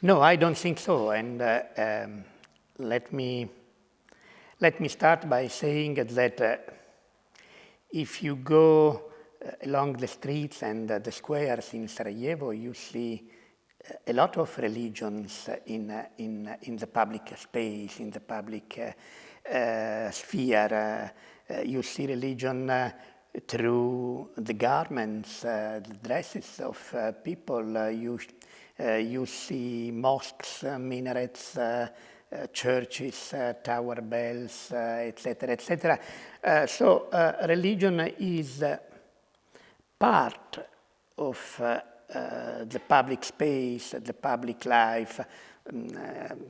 No, I don't think so. And let me start by saying that if you go along the streets and the squares in Sarajevo, you see a lot of religions in the public space, in the public sphere. You see religion through the garments, the dresses of people. You see mosques, minarets, churches, tower bells, etc., etc. So religion is part of the public space, the public life,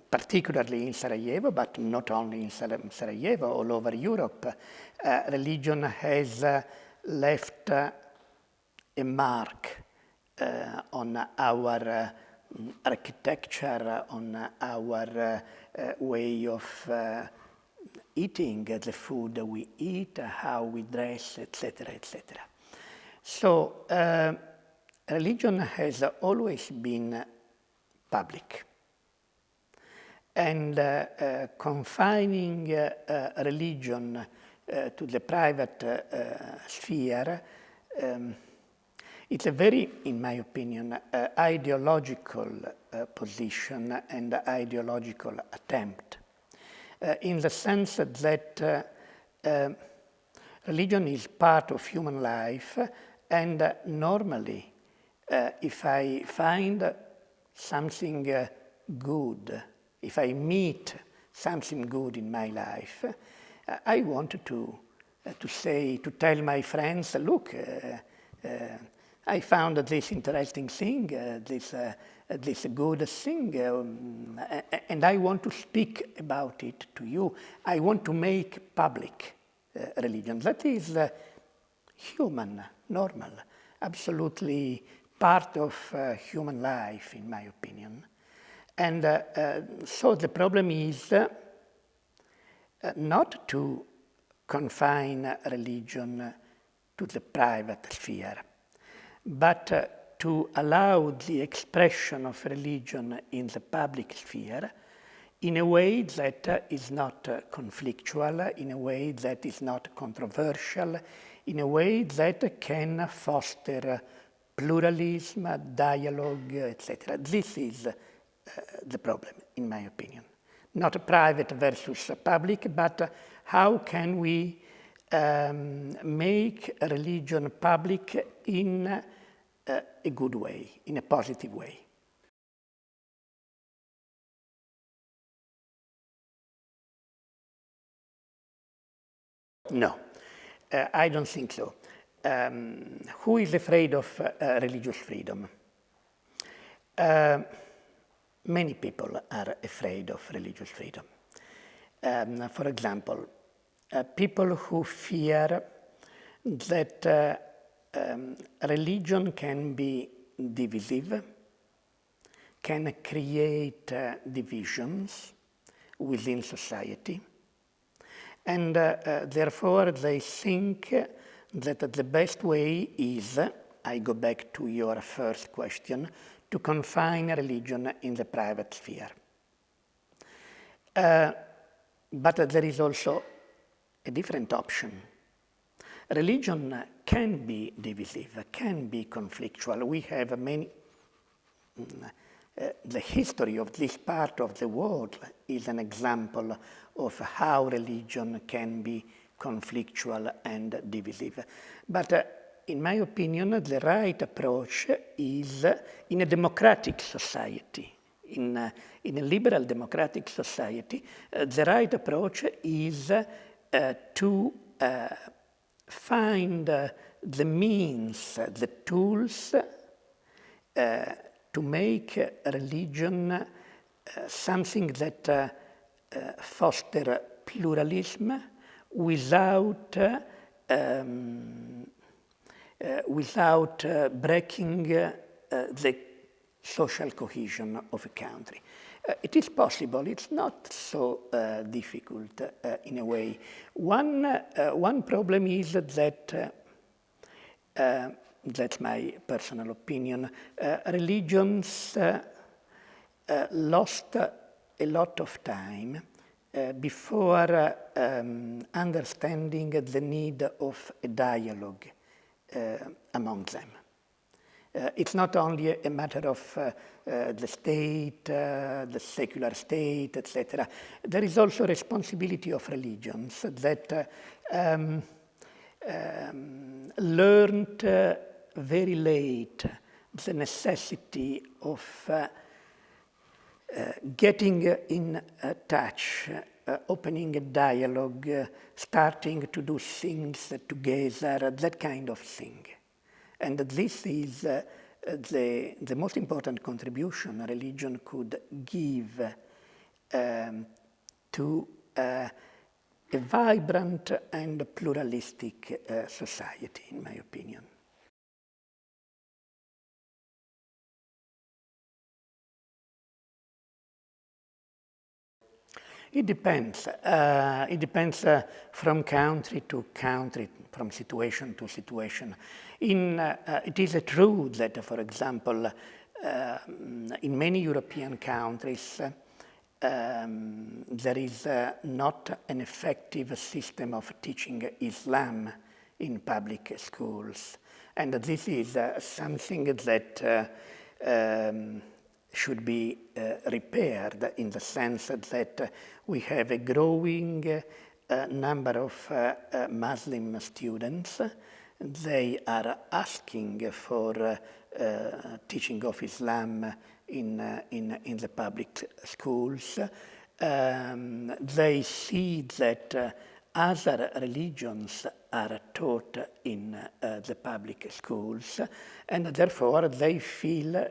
particularly in Sarajevo, but not only in Sarajevo, all over Europe. Religion has left a mark on our architecture, on our way of eating the food we eat, how we dress, etc., etc. So religion has always been public. And confining religion to the private sphere, it's a very, in my opinion, ideological position and ideological attempt, in the sense that religion is part of human life, and normally, if I find something good, if I meet something good in my life, I want to tell my friends, look, I found this interesting thing, this good thing, and I want to speak about it to you. I want to make public religion. That is human, normal, absolutely part of human life, in my opinion. And so the problem is not to confine religion to the private sphere, but to allow the expression of religion in the public sphere in a way that is not conflictual, in a way that is not controversial, in a way that can foster pluralism, dialogue, etc. This is the problem, in my opinion. Not private versus public, but how can we make religion public in a good way, in a positive way. No, I don't think so. Who is afraid of religious freedom? Many people are afraid of religious freedom. For example, people who fear that religion can be divisive, can create divisions within society, and therefore they think that the best way is, I go back to your first question, to confine religion in the private sphere. But there is also a different option. Religion can be divisive, can be conflictual. We have many, the history of this part of the world is an example of how religion can be conflictual and divisive. But in my opinion, the right approach is, in a democratic society, in a liberal democratic society, the right approach is to find the means, the tools to make religion something that foster pluralism without breaking the social cohesion of a country. It is possible. It's not so difficult in a way. One problem is that, that's my personal opinion, religions lost a lot of time before understanding the need of a dialogue among them. It's not only a matter of the state, the secular state, etc. There is also responsibility of religions that learned very late the necessity of getting in touch, opening a dialogue, starting to do things together, that kind of thing. And this is the most important contribution religion could give to a vibrant and pluralistic society, in my opinion. It depends. It depends from country to country, from situation to situation. It is true that, for example, in many European countries, there is not an effective system of teaching Islam in public schools. And this is something that should be repaired in the sense that we have a growing number of Muslim students. They are asking for teaching of Islam in the public schools. They see that other religions are taught in the public schools, and therefore they feel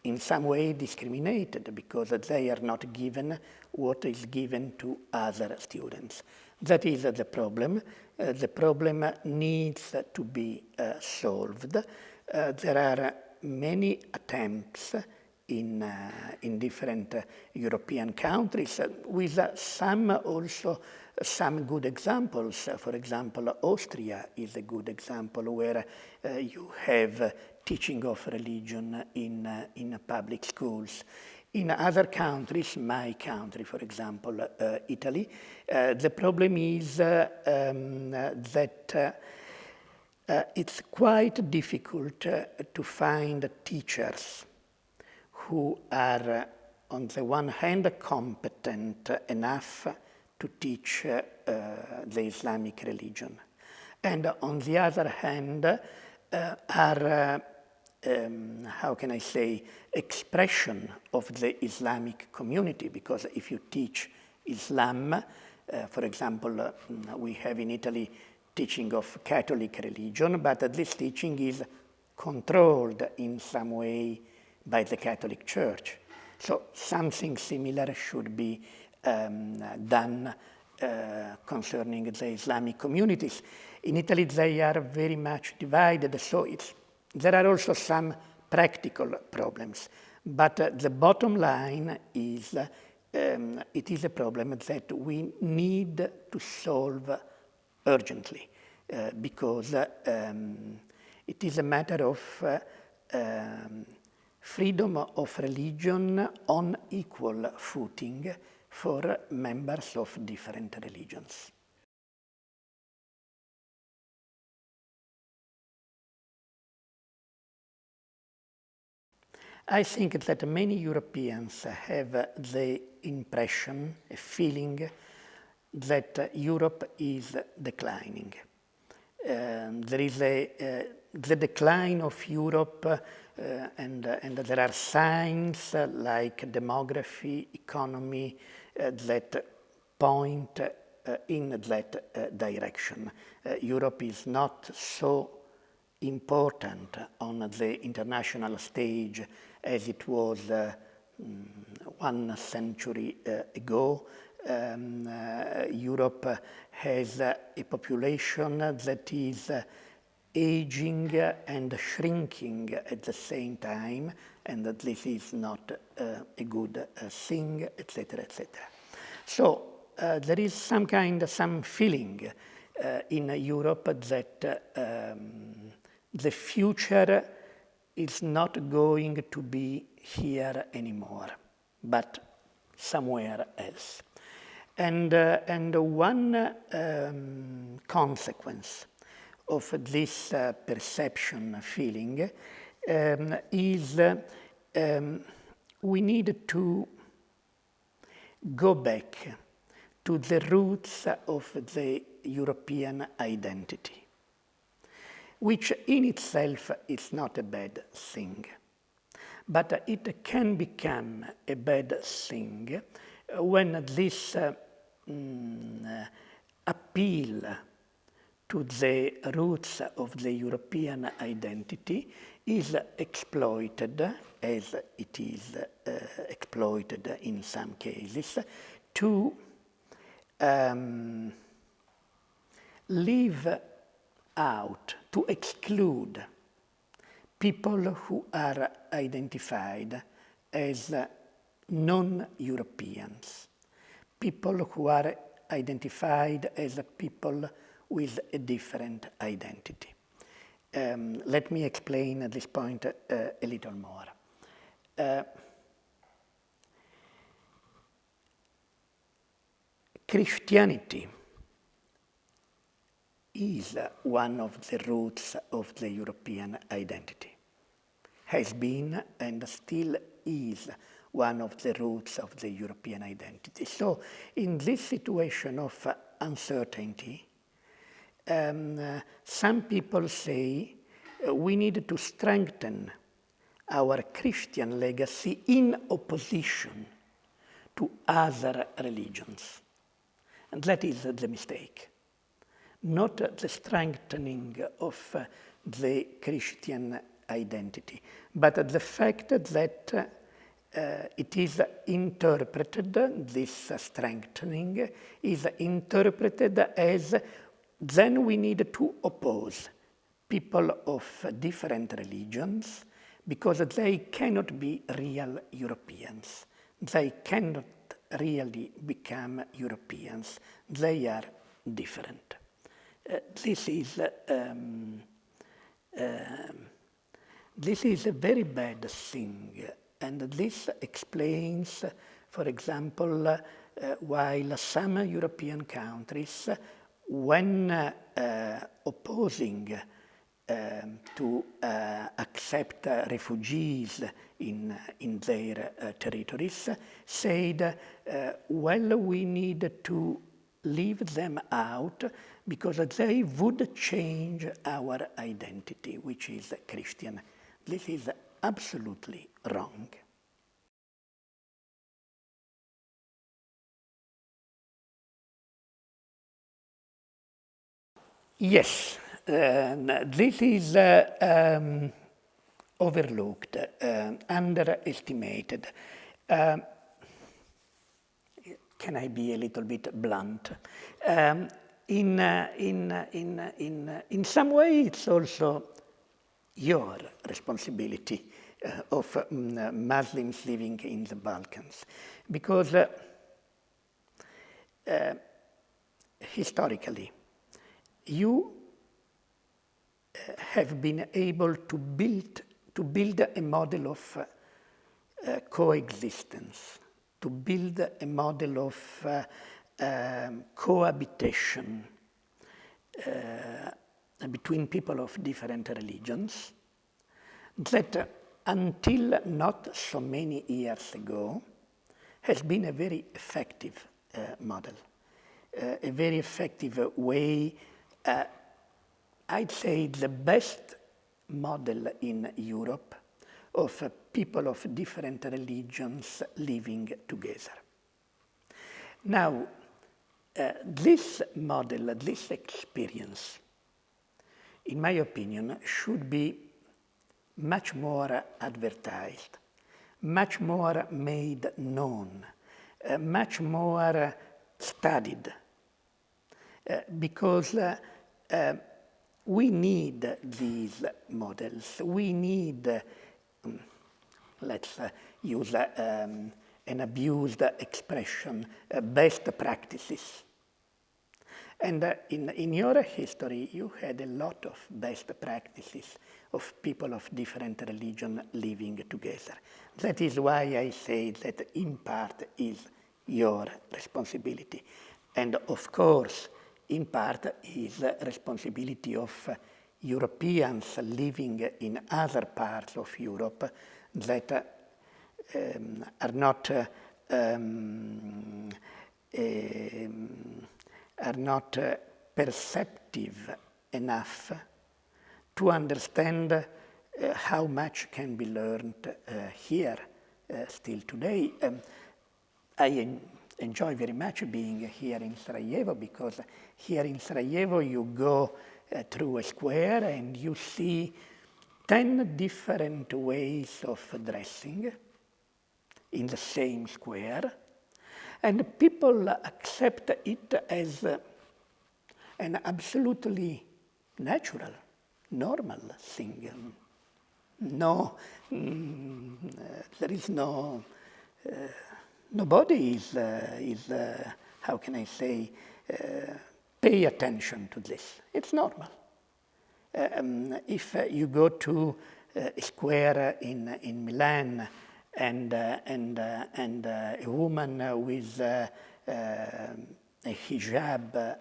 in some way discriminated because they are not given what is given to other students. That is the problem. The problem needs to be solved. There are many attempts in different European countries with some good examples. For example, Austria is a good example where you have teaching of religion in public schools. In other countries, my country, for example, Italy, the problem is that it's quite difficult to find teachers who are, on the one hand, competent enough to teach the Islamic religion, and on the other hand, are how can I say, expression of the Islamic community, because if you teach Islam, for example, we have in Italy teaching of Catholic religion, but this teaching is controlled in some way by the Catholic Church. So something similar should be done concerning the Islamic communities. In Italy, they are very much divided, so there are also some practical problems. But the bottom line is it is a problem that we need to solve urgently because it is a matter of freedom of religion on equal footing for members of different religions. I think that many Europeans have the impression, a feeling, that Europe is declining. There is the decline of Europe, and there are signs like demography, economy, that point in that direction. Europe is not so important on the international stage as it was 1 century ago. Europe has a population that is aging and shrinking at the same time, and that this is not a good thing, etc., etc. So there is some feeling in Europe that the future is not going to be here anymore, but somewhere else. And one consequence of this perception feeling is we need to go back to the roots of the European identity, which in itself is not a bad thing. But it can become a bad thing when this appeal to the roots of the European identity is exploited, as it is exploited in some cases, to leave out, to exclude people who are identified as non-Europeans, people who are identified as people with a different identity. Let me explain at this point a little more. Christianity is one of the roots of the European identity, has been and still is one of the roots of the European identity. So in this situation of uncertainty, some people say we need to strengthen our Christian legacy in opposition to other religions. And that is the mistake. Not the strengthening of the Christian identity, but the fact that it is interpreted, this strengthening is interpreted as then we need to oppose people of different religions because they cannot be real Europeans. They cannot really become Europeans. They are different. This is a very bad thing, and this explains, for example, while some European countries, when opposing to accept refugees in their territories, said, well, we need to leave them out because they would change our identity, which is Christian. This is absolutely wrong. Yes, this is overlooked, underestimated. Can I be a little bit blunt? In some way, it's also your responsibility of Muslims living in the Balkans, because historically, you have been able to build a model of coexistence, to build a model of cohabitation between people of different religions that until not so many years ago has been a very effective model, a very effective way. I'd say the best model in Europe of people of different religions living together. Now, This model, this experience, in my opinion, should be much more advertised, much more made known, much more studied, because we need these models. We need, let's use an abused expression, best practices. And in your history, you had a lot of best practices of people of different religion living together. That is why I say that in part is your responsibility. And of course, in part is responsibility of Europeans living in other parts of Europe that are not perceptive enough to understand how much can be learned here still today. I enjoy very much being here in Sarajevo, because here in Sarajevo you go through a square and you see 10 different ways of dressing in the same square, and people accept it as an absolutely natural, normal thing. No, there is no, nobody is how can I say, pay attention to this. It's normal. If you go to a square in Milan and a woman with a hijab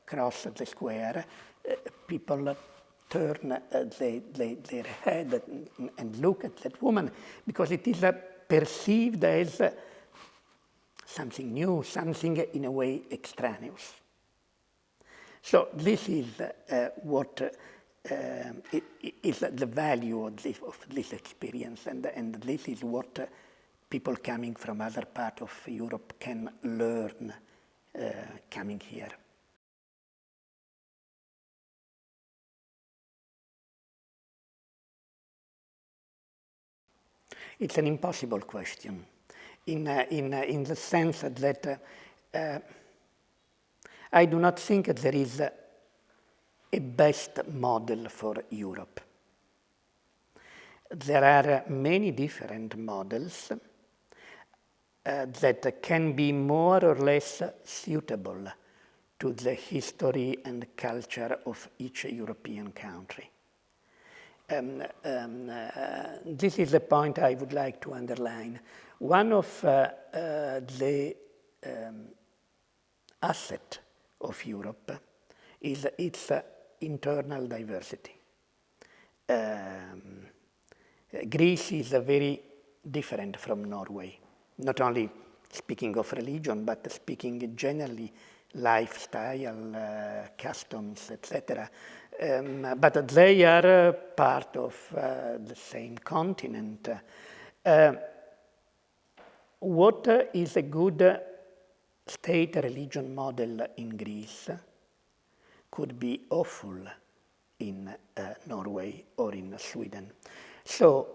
cross the square, people turn their head and look at that woman, because it is perceived as something new, something in a way extraneous. So this is what is the value of this experience, and this is what people coming from other parts of Europe can learn coming here. It's an impossible question, in the sense that I do not think that there is a best model for Europe. There are many different models that can be more or less suitable to the history and culture of each European country. This is the point I would like to underline. One of the assets of Europe is its internal diversity. Greece is very different from Norway, not only speaking of religion, but speaking generally lifestyle, customs, etc. But they are part of the same continent. What is a good state religion model in Greece could be awful in Norway or in Sweden. So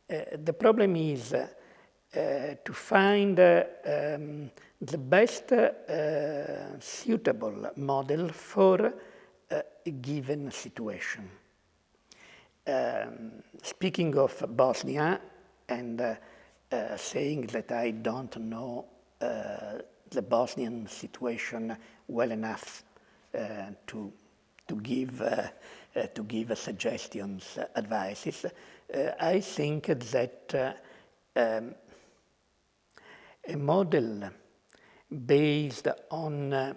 the problem is to find the best suitable model for a given situation. Speaking of Bosnia and saying that I don't know the Bosnian situation well enough to give suggestions, advices, I think that a model based on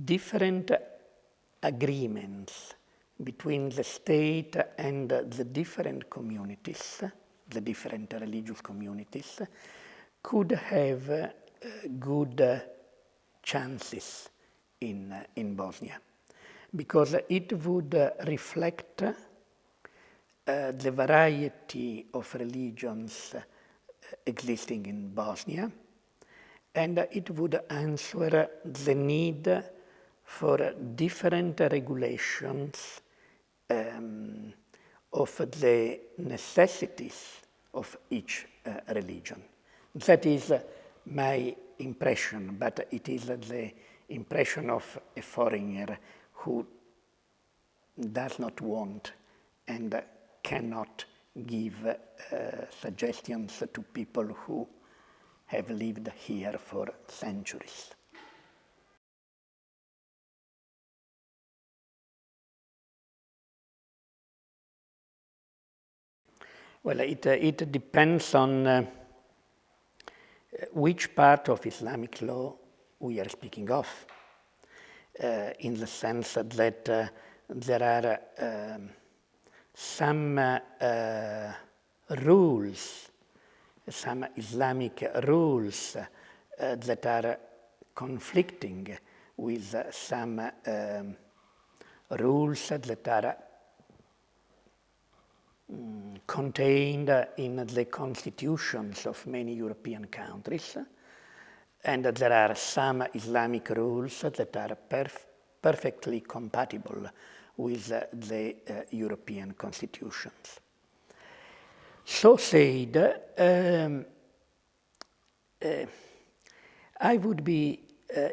different agreements between the state and the different communities, the different religious communities, could have good chances in Bosnia, because it would reflect the variety of religions existing in Bosnia, and it would answer the need for different regulations of the necessities of each religion. That is my impression, but it is the impression of a foreigner who does not want and cannot give suggestions to people who have lived here for centuries. Well, it depends on which part of Islamic law we are speaking of, in the sense that there are some rules, some Islamic rules that are conflicting with some rules that are contained in the constitutions of many European countries, and there are some Islamic rules that are perfectly compatible with the European constitutions. So said, I would be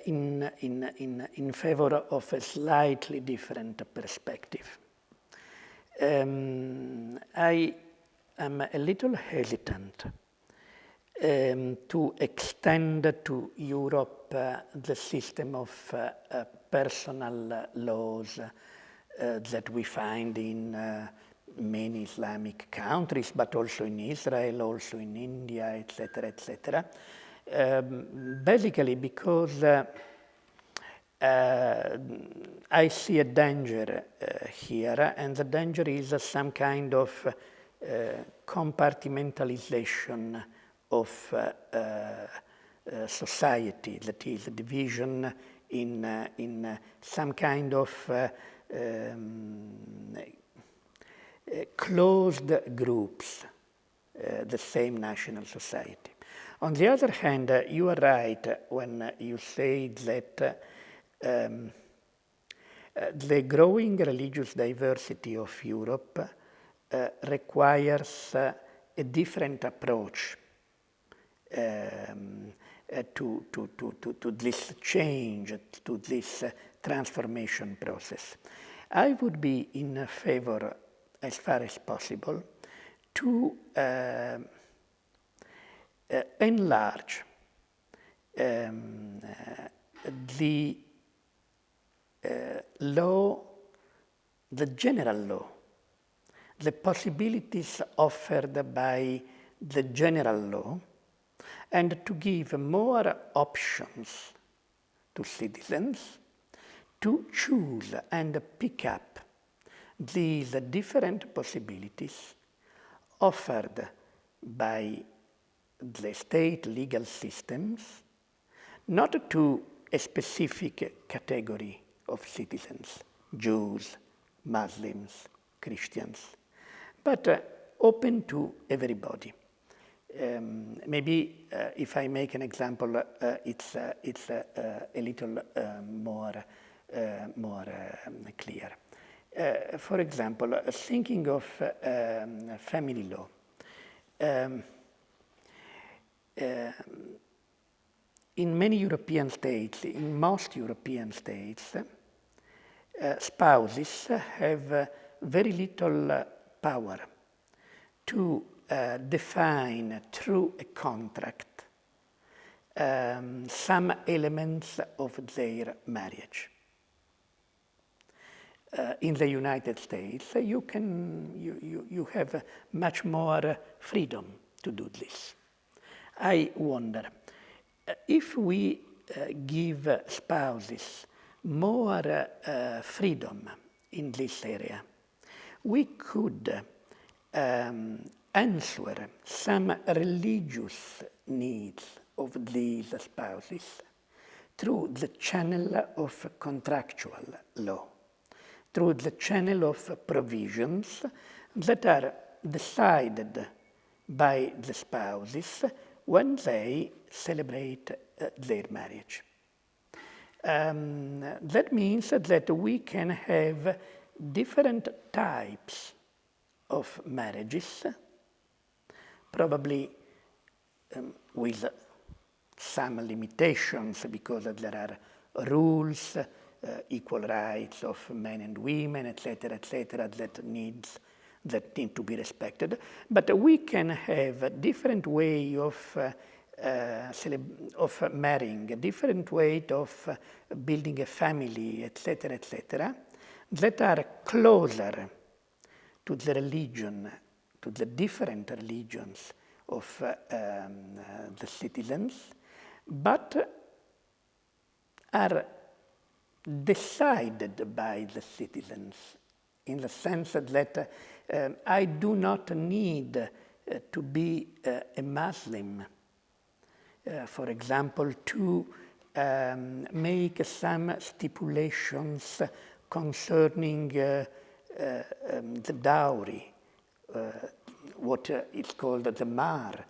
in favor of a slightly different perspective. I am a little hesitant to extend to Europe the system of personal laws that we find in many Islamic countries, but also in Israel, also in India, etc., etc. Basically because I see a danger here, and the danger is some kind of compartmentalization of society, that is, division in some kind of closed groups, the same national society. On the other hand, you are right when you say that the growing religious diversity of Europe requires a different approach to this change, to this transformation process. I would be in favor, as far as possible, to enlarge the law, the general law, the possibilities offered by the general law, and to give more options to citizens to choose and pick up these different possibilities offered by the state legal systems, not to a specific category of citizens, Jews, Muslims, Christians, but open to everybody. Maybe if I make an example, it's a little more clear. For example, thinking of family law, in many European states, in most European states, spouses have very little power to define through a contract some elements of their marriage. In the United States, you have much more freedom to do this. I wonder, if we give spouses more freedom in this area, we could answer some religious needs of these spouses through the channel of contractual law, through the channel of provisions that are decided by the spouses when they celebrate their marriage. That means that we can have different types of marriages, probably with some limitations because there are rules, equal rights of men and women, etc., that need to be respected. But we can have a different way of marrying, a different way of building a family, etc., that are closer to the religion, to the different religions of the citizens, but are decided by the citizens in the sense that I do not need to be a Muslim, for example, to make some stipulations concerning the dowry, what is called the mahar.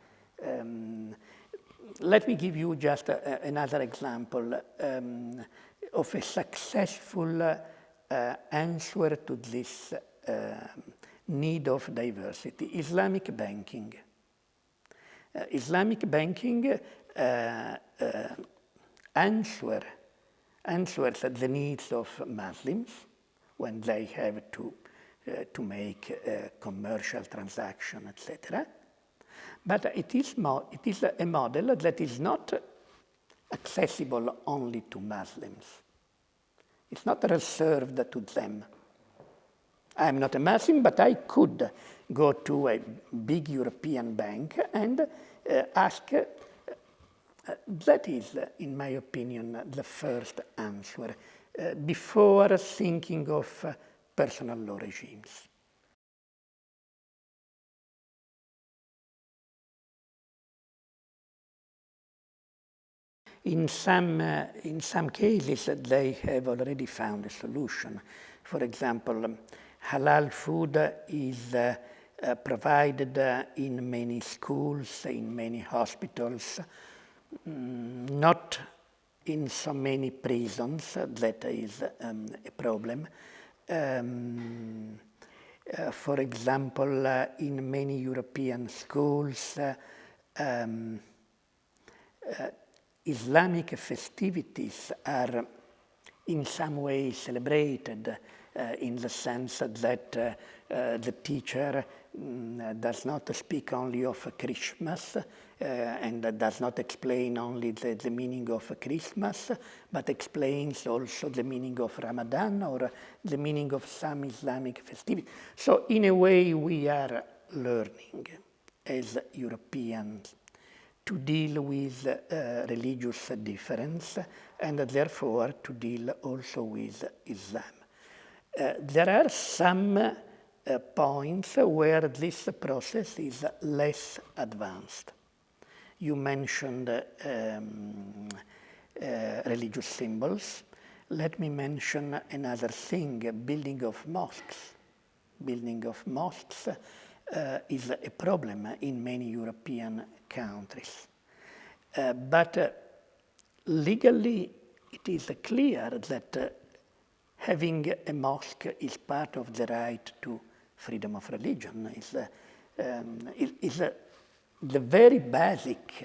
Let me give you just another example of a successful answer to this need of diversity: Islamic banking. Islamic banking answers the needs of Muslims when they have to make a commercial transaction, etc. But it is a model that is not accessible only to Muslims. It's not reserved to them. I'm not a Muslim, but I could go to a big European bank and ask. That is, in my opinion, the first answer before thinking of personal law regimes. In some cases, they have already found a solution. For example, halal food is provided in many schools, in many hospitals, not in so many prisons. That is a problem. For example, in many European schools, Islamic festivities are in some way celebrated in the sense that the teacher does not speak only of Christmas and does not explain only the meaning of Christmas, but explains also the meaning of Ramadan or the meaning of some Islamic festivities. So in a way we are learning as Europeans to deal with religious difference and therefore to deal also with Islam. There are some points where this process is less advanced. You mentioned religious symbols. Let me mention another thing, building of mosques. Building of mosques is a problem in many European countries. But legally it is clear that having a mosque is part of the right to freedom of religion, is the very basic,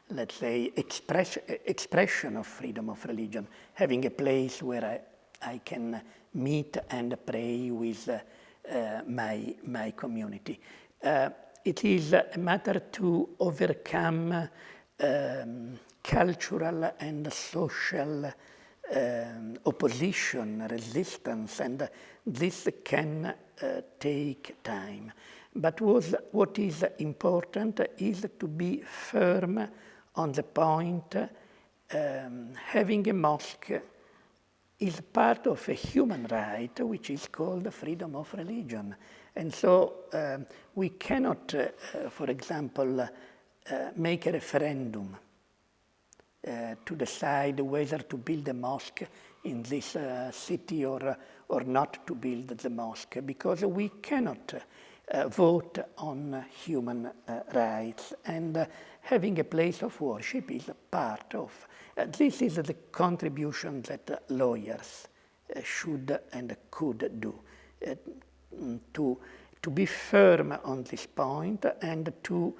let's say, expression of freedom of religion, having a place where I can meet and pray with my community. It is a matter to overcome cultural and social opposition, resistance, and this can take time. But what is important is to be firm on the point having a mosque is part of a human right which is called freedom of religion. And so we cannot, for example, make a referendum to decide whether to build a mosque in this city or not to build the mosque, because we cannot vote on human rights, and having a place of worship is a part of. This is the contribution that lawyers should and could do, to be firm on this point and to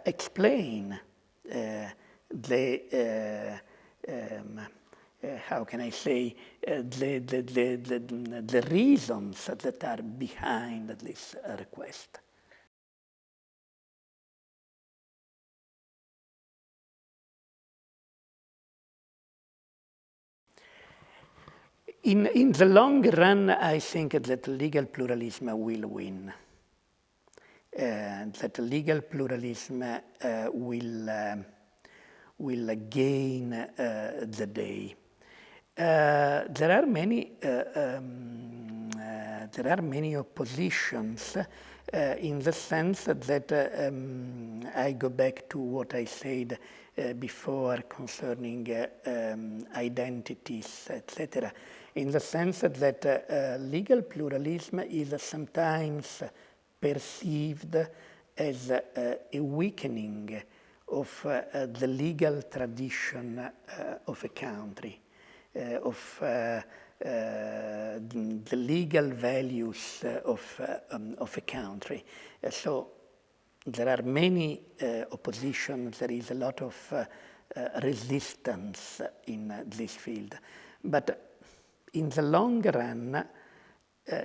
explain how can I say, the reasons that are behind this request. In the long run, I think that legal pluralism will win. That legal pluralism will gain the day. There are many oppositions in the sense that I go back to what I said before concerning identities, etc. In the sense that legal pluralism is sometimes perceived as a weakening of the legal tradition of a country, of the legal values of a country. So there are many oppositions, there is a lot of resistance in this field. But in the long run,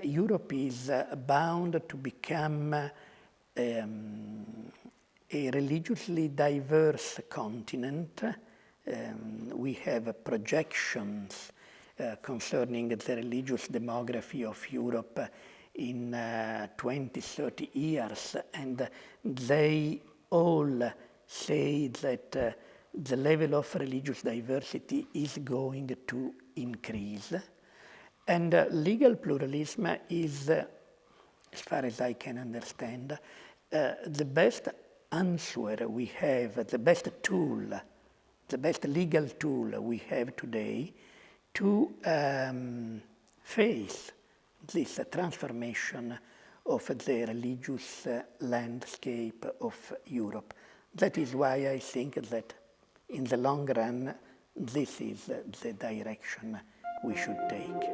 Europe is bound to become a religiously diverse continent. We have projections concerning the religious demography of Europe in 20, 30 years, and they all say that the level of religious diversity is going to increase. And legal pluralism is, as far as I can understand, the best answer we have, the best tool, the best legal tool we have today to face this transformation of the religious landscape of Europe. That is why I think that in the long run, this is the direction we should take.